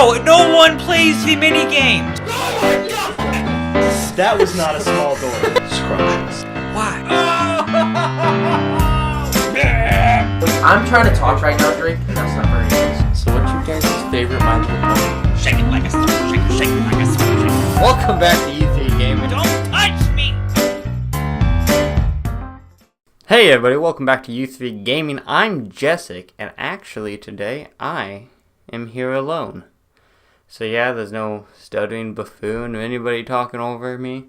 No one plays the mini games. That was not a small door. Scrumptious. Why? I'm trying to talk right now, Drake, and that's not very nice. So what's your guys' favorite My Little Pony? Shake it like a sword. Shake it like a sword. Welcome back to E3 Gaming. Don't touch me! Hey everybody, welcome back to U3 Gaming. I'm Jessik, and actually today I am here alone. So yeah, there's no stuttering buffoon or anybody talking over me.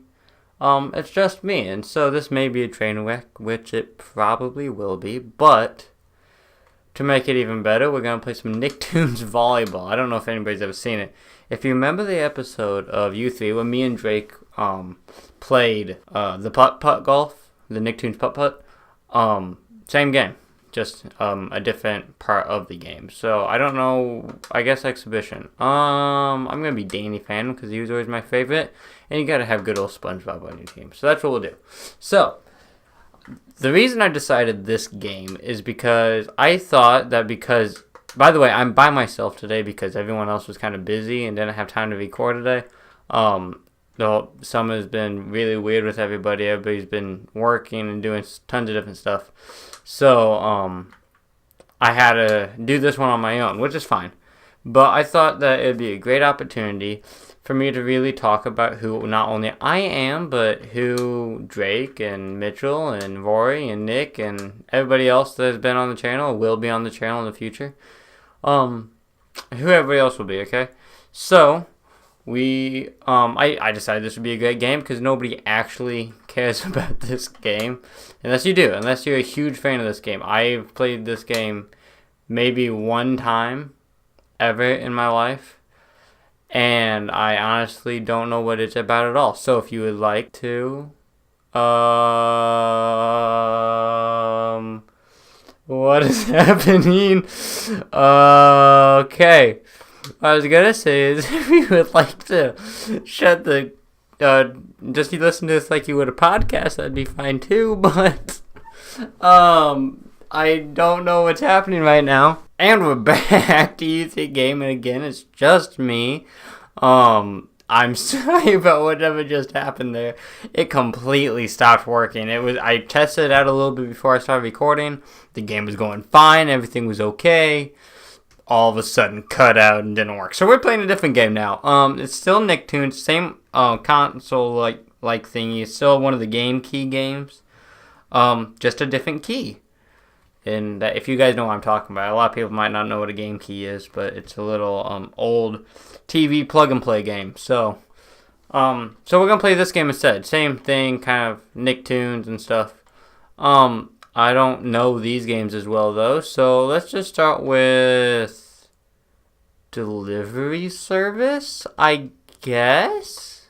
It's just me, and so this may be a train wreck, which it probably will be, but to make it even better, we're going to play some Nicktoons Volleyball. I don't know if anybody's ever seen it. If you remember the episode of U3 when me and Drake played the putt-putt golf, the Nicktoons putt-putt, same game, just a different part of the game. So I don't know, I guess exhibition. I'm gonna be Danny fan because he was always my favorite, and you gotta have good old SpongeBob on your team. So that's what we'll do. So the reason I decided this game is because I thought that by the way, I'm by myself today because everyone else was kind of busy and didn't have time to record today. The summer's been really weird with everybody. Everybody's been working and doing tons of different stuff. So, I had to do this one on my own, which is fine. But I thought that it would be a great opportunity for me to really talk about who not only I am, but who Drake and Mitchell and Rory and Nick and everybody else that has been on the channel, will be on the channel in the future. Who everybody else will be, okay? So I decided this would be a great game because nobody actually cares about this game unless you're a huge fan of this game. I've played this game maybe one time ever in my life, and I honestly don't know what it's about at all. So if you would like to, what is happening? Okay. What I was gonna say is, if you would like to shut the, just listen to this like you would a podcast, that'd be fine too, but, I don't know what's happening right now. And we're back to U3 Gaming again, it's just me. I'm sorry about whatever just happened there. It completely stopped working. I tested it out a little bit before I started recording. The game was going fine, everything was okay. All of a sudden cut out and didn't work. So we're playing a different game now. It's still Nicktoons, same console like thingy. It's still one of the Game Key games. Just a different key. And if you guys know what I'm talking about, a lot of people might not know what a Game Key is, but it's a little old TV plug and play game. So we're gonna play this game instead. Same thing, kind of Nicktoons and stuff. I don't know these games as well, though, so let's just start with delivery service, I guess?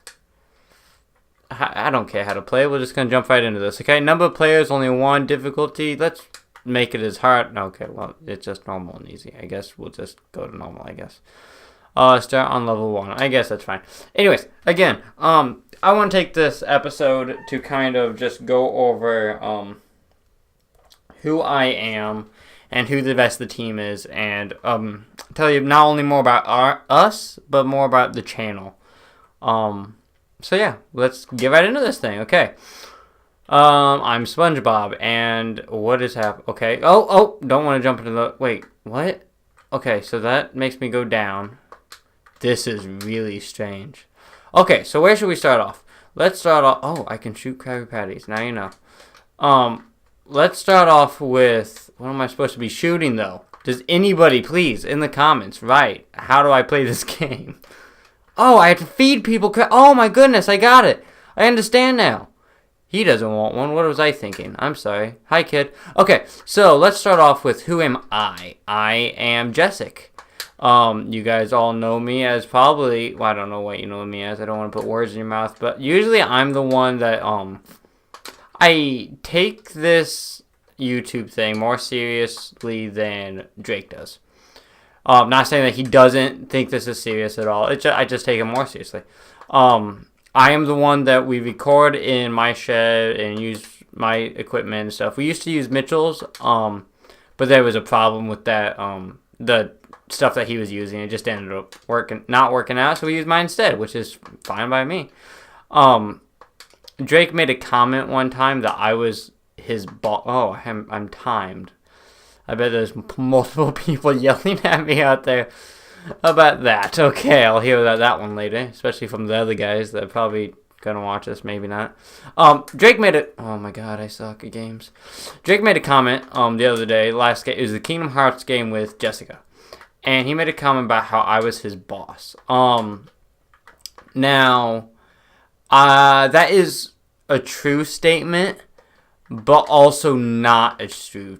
I don't care how to play. We're just going to jump right into this, okay? Number of players, only one. Difficulty, let's make it as hard. Okay, well, it's just normal and easy. I guess we'll just go to normal, I guess. Start on level 1. I guess that's fine. Anyways, again, I want to take this episode to kind of just go over, who I am and who the rest of the team is, and tell you not only more about us, but more about the channel. So yeah, let's get right into this thing. Okay. I'm SpongeBob, and what is happening? Okay. Oh, don't want to jump into the... Wait, what? Okay, so that makes me go down. This is really strange. Okay, so where should we start off? Let's start off... Oh, I can shoot Krabby Patties. Now you know. Let's start off with, what am I supposed to be shooting, though? Does anybody, please, in the comments, write, how do I play this game? Oh, I have to feed people. Oh, my goodness, I got it. I understand now. He doesn't want one. What was I thinking? I'm sorry. Hi, kid. Okay, so let's start off with, who am I? I am Jessik. You guys all know me as probably, well, I don't know what you know me as. I don't want to put words in your mouth, but usually I'm the one that, I take this YouTube thing more seriously than Drake does. Not saying that he doesn't think this is serious at all. I just take it more seriously. I am the one that we record in my shed and use my equipment and stuff. We used to use Mitchell's, but there was a problem with that. The stuff that he was using. It just ended up not working out, so we used mine instead, which is fine by me. Drake made a comment one time that I was his boss. Oh, I'm timed. I bet there's multiple people yelling at me out there about that. Okay, I'll hear that one later, especially from the other guys that are probably gonna watch this, maybe not. Drake made it. Oh my god, I suck at games. Drake made a comment the other day. Last game, it was the Kingdom Hearts game with Jessica, and he made a comment about how I was his boss. Now, that is a true statement, but also not a true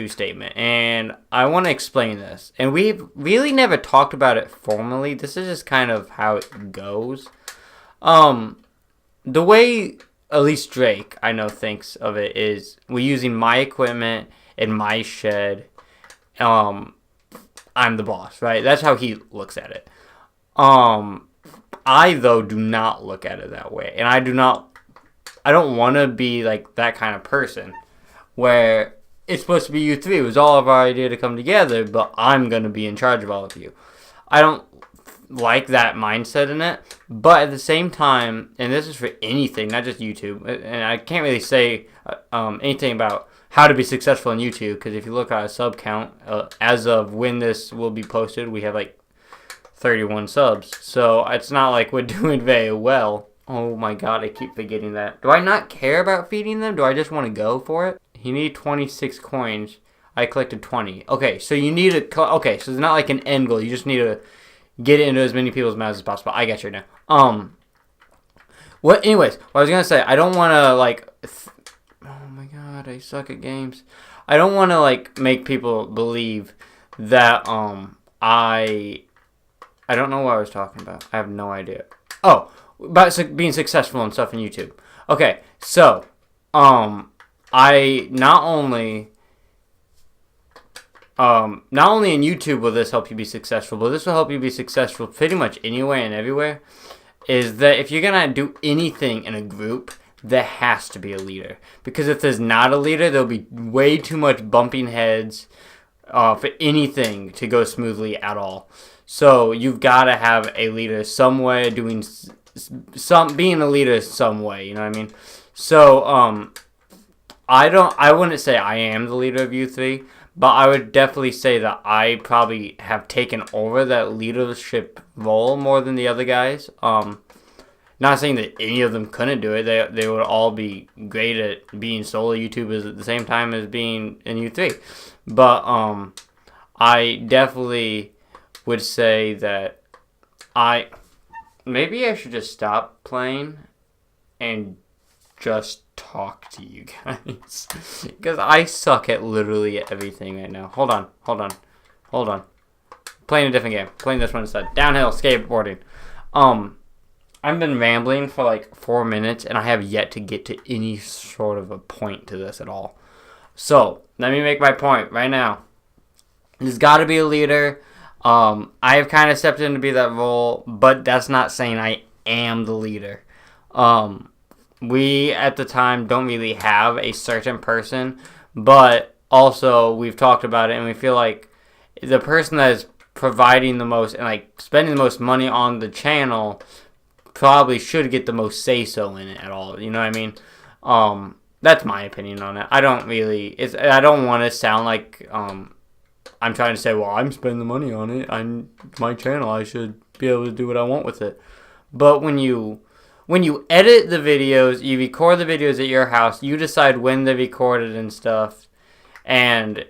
statement, and I want to explain this. And we've really never talked about it formally. This is just kind of how it goes. The way at least Drake, I know, thinks of it is we're using my equipment in my shed. I'm the boss, right? That's how he looks at it. I, though, do not look at it that way. And I don't want to be like that kind of person where it's supposed to be you three. It was all of our idea to come together, but I'm going to be in charge of all of you. I don't like that mindset in it, but at the same time, and this is for anything, not just YouTube, and I can't really say anything about how to be successful on YouTube, because if you look at our sub count, as of when this will be posted, we have like 31 subs, so it's not like we're doing very well. Oh my god, I keep forgetting that. Do I not care about feeding them? Do I just want to go for it? You need 26 coins. I collected 20. Okay, so you need okay, so it's not like an end goal. You just need to get it into as many people's mouths as possible. I get you now. Anyways, what I was gonna say, I don't want to like. Oh my god, I suck at games. I don't want to like make people believe that I don't know what I was talking about. I have no idea. Oh, about being successful and stuff in YouTube. Okay, so I not only in YouTube will this help you be successful, but this will help you be successful pretty much anywhere and everywhere, is that if you're going to do anything in a group, there has to be a leader. Because if there's not a leader, there'll be way too much bumping heads for anything to go smoothly at all. So you've got to have a leader somewhere being a leader some way, you know what I mean? So, I wouldn't say I am the leader of you three, but I would definitely say that I probably have taken over that leadership role more than the other guys. Not saying that any of them couldn't do it. They would all be great at being solo YouTubers at the same time as being in U3. But I definitely would say that maybe I should just stop playing and just talk to you guys, because I suck at literally everything right now. Hold on. Playing a different game. Playing this one instead. Downhill skateboarding. I've been rambling for like 4 minutes, and I have yet to get to any sort of a point to this at all. So let me make my point right now. There's got to be a leader. I have kind of stepped in to be that role, but that's not saying I am the leader. We, at the time, don't really have a certain person, but also we've talked about it, and we feel like the person that is providing the most and like spending the most money on the channel probably should get the most say-so in it at all. You know what I mean? That's my opinion on it. I don't want to sound like I'm trying to say, well, I'm spending the money on it. It's my channel. I should be able to do what I want with it. But when you edit the videos, you record the videos at your house, you decide when they're recorded and stuff, and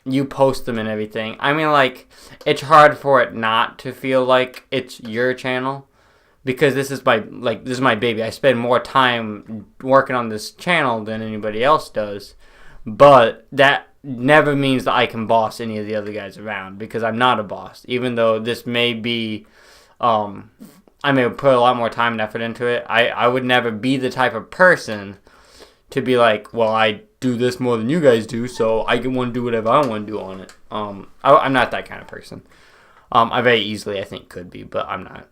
you post them and everything. I mean, like, it's hard for it not to feel like it's your channel, because this is my baby. I spend more time working on this channel than anybody else does, but that never means that I can boss any of the other guys around, because I'm not a boss. Even though this may be, I may put a lot more time and effort into it, I would never be the type of person to be like, well, I do this more than you guys do, so I can want to do whatever I want to do on it. I'm not that kind of person. I very easily, I think, could be, but I'm not.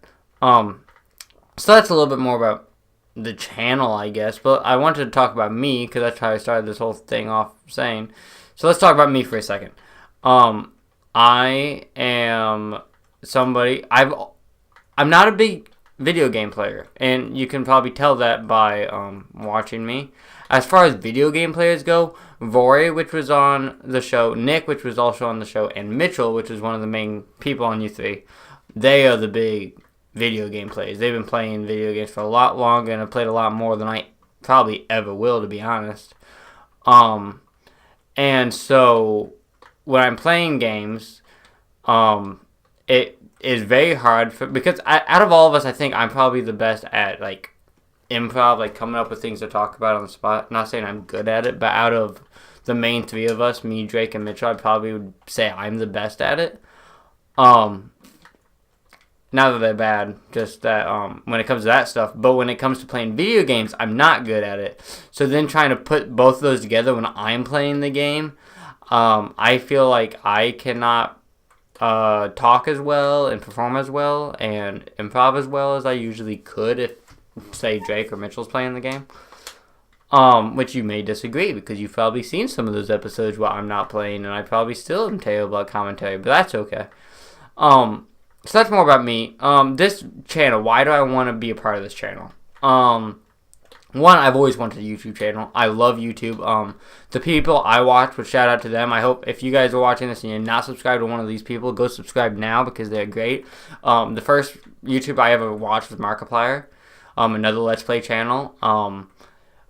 So that's a little bit more about the channel, I guess, but I wanted to talk about me, because that's how I started this whole thing off saying. So let's talk about me for a second. I am somebody. I'm not a big video game player, and you can probably tell that by watching me. As far as video game players go, Vori, which was on the show, Nick, which was also on the show, and Mitchell, which is one of the main people on U3, they are the big video game players. They've been playing video games for a lot longer and have played a lot more than I probably ever will, to be honest. And so when I'm playing games, it is very hard because out of all of us, I think I'm probably the best at like improv, like coming up with things to talk about on the spot. Not saying I'm good at it, but out of the main three of us, me, Drake, and Mitchell, I probably would say I'm the best at it. Not that they're bad, just that when it comes to that stuff. But when it comes to playing video games, I'm not good at it. So then trying to put both of those together when I'm playing the game, I feel like I cannot talk as well and perform as well and improv as well as I usually could if, say, Drake or Mitchell's playing the game. Which you may disagree because you've probably seen some of those episodes where I'm not playing and I probably still am terrible at commentary, but that's okay. So that's more about me. This channel, why do I want to be a part of this channel? One, I've always wanted a YouTube channel. I love YouTube. The people I watch, would shout out to them. I hope if you guys are watching this and you're not subscribed to one of these people, go subscribe now because they're great. The first YouTube I ever watched was Markiplier, another Let's Play channel,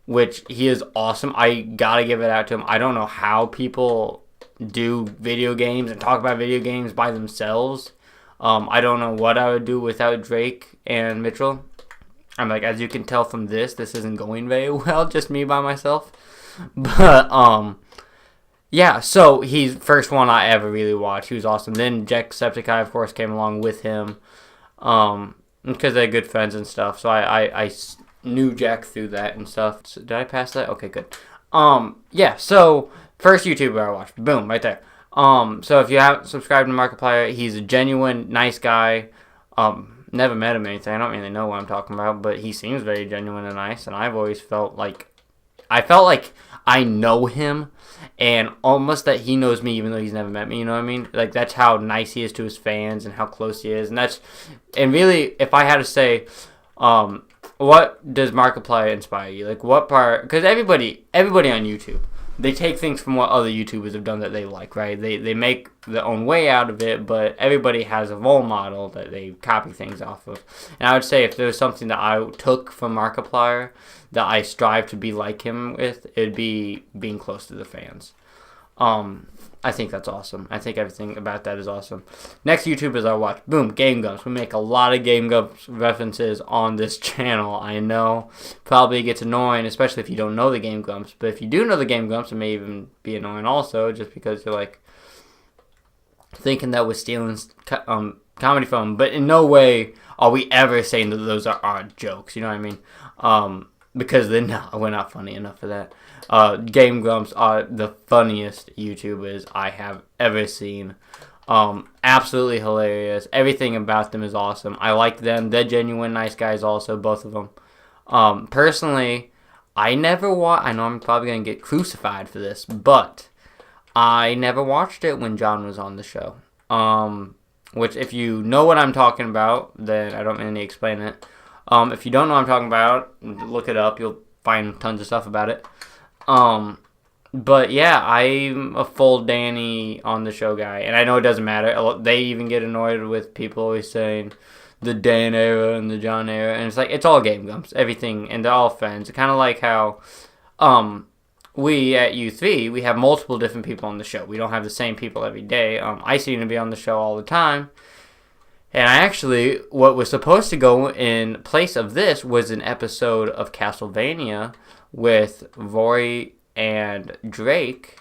which he is awesome. I gotta give it out to him. I don't know how people do video games and talk about video games by themselves. I don't know what I would do without Drake and Mitchell. I'm like, as you can tell from this isn't going very well, just me by myself. But, yeah, so he's first one I ever really watched. He was awesome. Then Jacksepticeye, of course, came along with him, because they're good friends and stuff. So I knew Jack through that and stuff. So did I pass that? Okay, good. Yeah, so first YouTuber I watched. Boom, right there. So if you haven't subscribed to Markiplier, he's a genuine, nice guy. Never met him or anything. I don't really know what I'm talking about, but he seems very genuine and nice, and I've always felt like I know him, and almost that he knows me even though he's never met me, you know what I mean? Like, that's how nice he is to his fans and how close he is, and really, if I had to say, what does Markiplier inspire you? Like, what part, because everybody on YouTube, they take things from what other YouTubers have done that they like, right? They make their own way out of it, but everybody has a role model that they copy things off of. And I would say if there was something that I took from Markiplier that I strive to be like him with, it'd be being close to the fans. I think that's awesome. I think everything about that is awesome. Next YouTubers I watch, boom, Game Grumps. We make a lot of Game Grumps references on this channel. I know, probably gets annoying, especially if you don't know the Game Grumps. But if you do know the Game Grumps, it may even be annoying also, just because you're like thinking that we're stealing comedy from them. But in no way are we ever saying that those are our jokes. You know what I mean? Because we're not funny enough for that. Game Grumps are the funniest YouTubers I have ever seen. Absolutely hilarious. Everything about them is awesome. I like them. They're genuine, nice guys also, both of them. Personally, I never I know I'm probably going to get crucified for this, but I never watched it when John was on the show. Which, if you know what I'm talking about, then I don't really need to explain it. If you don't know what I'm talking about, look it up. You'll find tons of stuff about it. But yeah, I'm a full Danny on the show guy, and I know it doesn't matter. They even get annoyed with people always saying the Dan era and the John era, and it's like, it's all Game Grumps, everything, and they're all friends. Kind of like how, we at U3, we have multiple different people on the show. We don't have the same people every day. I seem to be on the show all the time. And what was supposed to go in place of this was an episode of Castlevania with Rory and Drake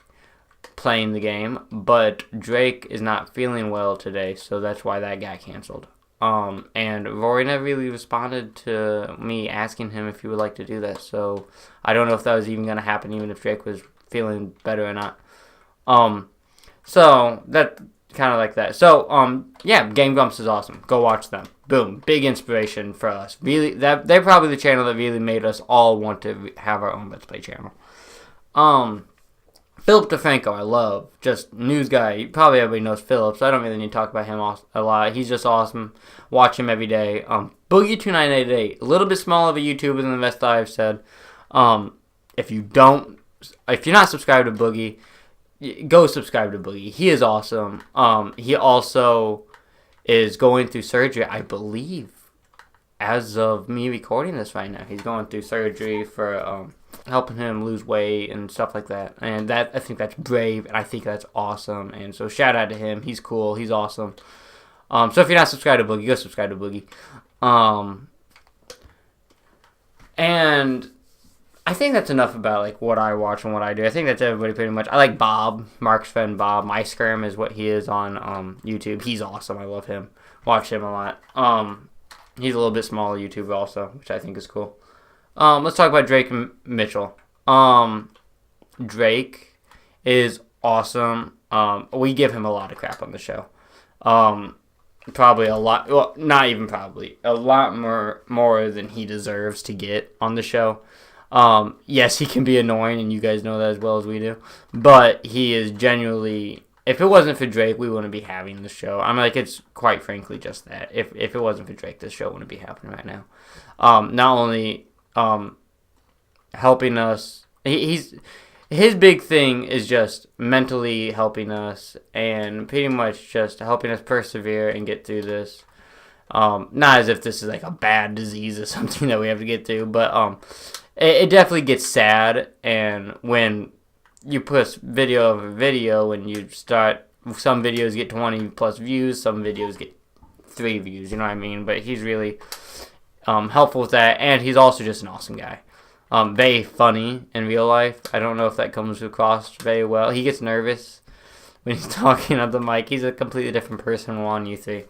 playing the game, but Drake is not feeling well today, so that's why that got canceled. And Rory never really responded to me asking him if he would like to do that, so I don't know if that was even going to happen, even if Drake was feeling better or not. So that kind of like that. So, yeah, Game Grumps is awesome. Go watch them. Boom. Big inspiration for us. Really, they're probably the channel that really made us all want to have our own Let's Play channel. Philip DeFranco, I love. Just news guy. Probably everybody knows Philip, so I don't really need to talk about him a lot. He's just awesome. Watch him every day. Boogie2988, a little bit smaller of a YouTuber than the rest that I've said. If you're not subscribed to Boogie, go subscribe to Boogie. He is awesome. He also is going through surgery, I believe, as of me recording this right now. He's going through surgery for helping him lose weight and stuff like that. And I think that's brave, and I think that's awesome. And so shout out to him. He's cool. He's awesome. So if you're not subscribed to Boogie, go subscribe to Boogie. And I think that's enough about like what I watch and what I do. I think that's everybody pretty much. I like Bob, Mark's friend Bob. My Skirm is what he is on YouTube. He's awesome. I love him. Watch him a lot. He's a little bit smaller YouTuber also, which I think is cool. Let's talk about Drake and Mitchell. Drake is awesome. We give him a lot of crap on the show. Probably a lot. Well, not even probably. A lot more than he deserves to get on the show. Yes, he can be annoying, and you guys know that as well as we do. But he is genuinely. If it wasn't for Drake, we wouldn't be having the show. I'm like, it's quite frankly just that. If it wasn't for Drake, this show wouldn't be happening right now. Not only helping us, his big thing is just mentally helping us and pretty much just helping us persevere and get through this. Not as if this is like a bad disease or something that we have to get through, but it definitely gets sad, and when you put video over video, when you start, some videos get 20 plus views, some videos get 3 views, you know what I mean? But he's really helpful with that, and he's also just an awesome guy. Very funny in real life. I don't know if that comes across very well. He gets nervous when he's talking at the mic. He's a completely different person on U3.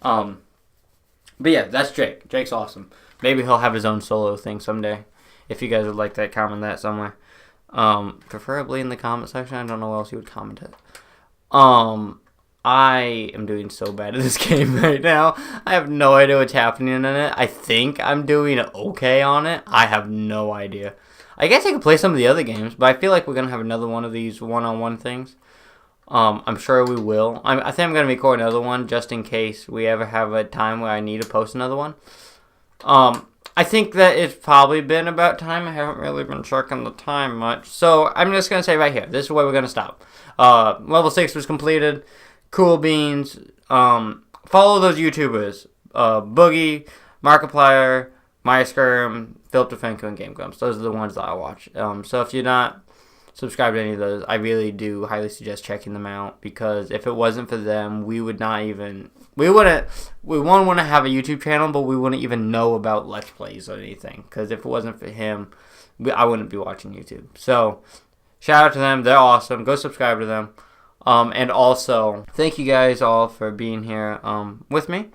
But yeah, that's Drake. Drake's awesome. Maybe he'll have his own solo thing someday. If you guys would like that, comment that somewhere. Preferably in the comment section. I don't know where else you would comment it. I am doing so bad at this game right now. I have no idea what's happening in it. I think I'm doing okay on it. I have no idea. I guess I could play some of the other games, but I feel like we're going to have another one of these one-on-one things. I'm sure we will. I think I'm going to record another one just in case we ever have a time where I need to post another one. I think that it's probably been about time. I haven't really been checking the time much. So I'm just going to say right here, this is where we're going to stop. Level 6 was completed. Cool beans. Follow those YouTubers. Boogie, Markiplier, MySkirm, Philip DeFranco, and Game Grumps. Those are the ones that I watch. So if you're not subscribed to any of those, I really do highly suggest checking them out, because if it wasn't for them, we wouldn't have a YouTube channel, but we wouldn't even know about Let's Plays or anything, because if it wasn't for him, I wouldn't be watching YouTube. So shout out to them. They're awesome. Go subscribe to them. And also, thank you guys all for being here with me.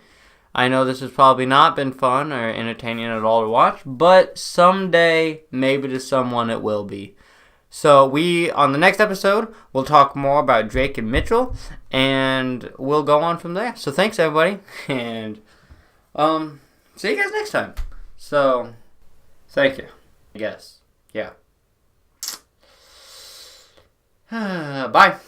I know this has probably not been fun or entertaining at all to watch, but someday, maybe to someone it will be. So on the next episode, we'll talk more about Drake and Mitchell, and we'll go on from there. So thanks, everybody, and see you guys next time. So, thank you, I guess. Yeah. Bye.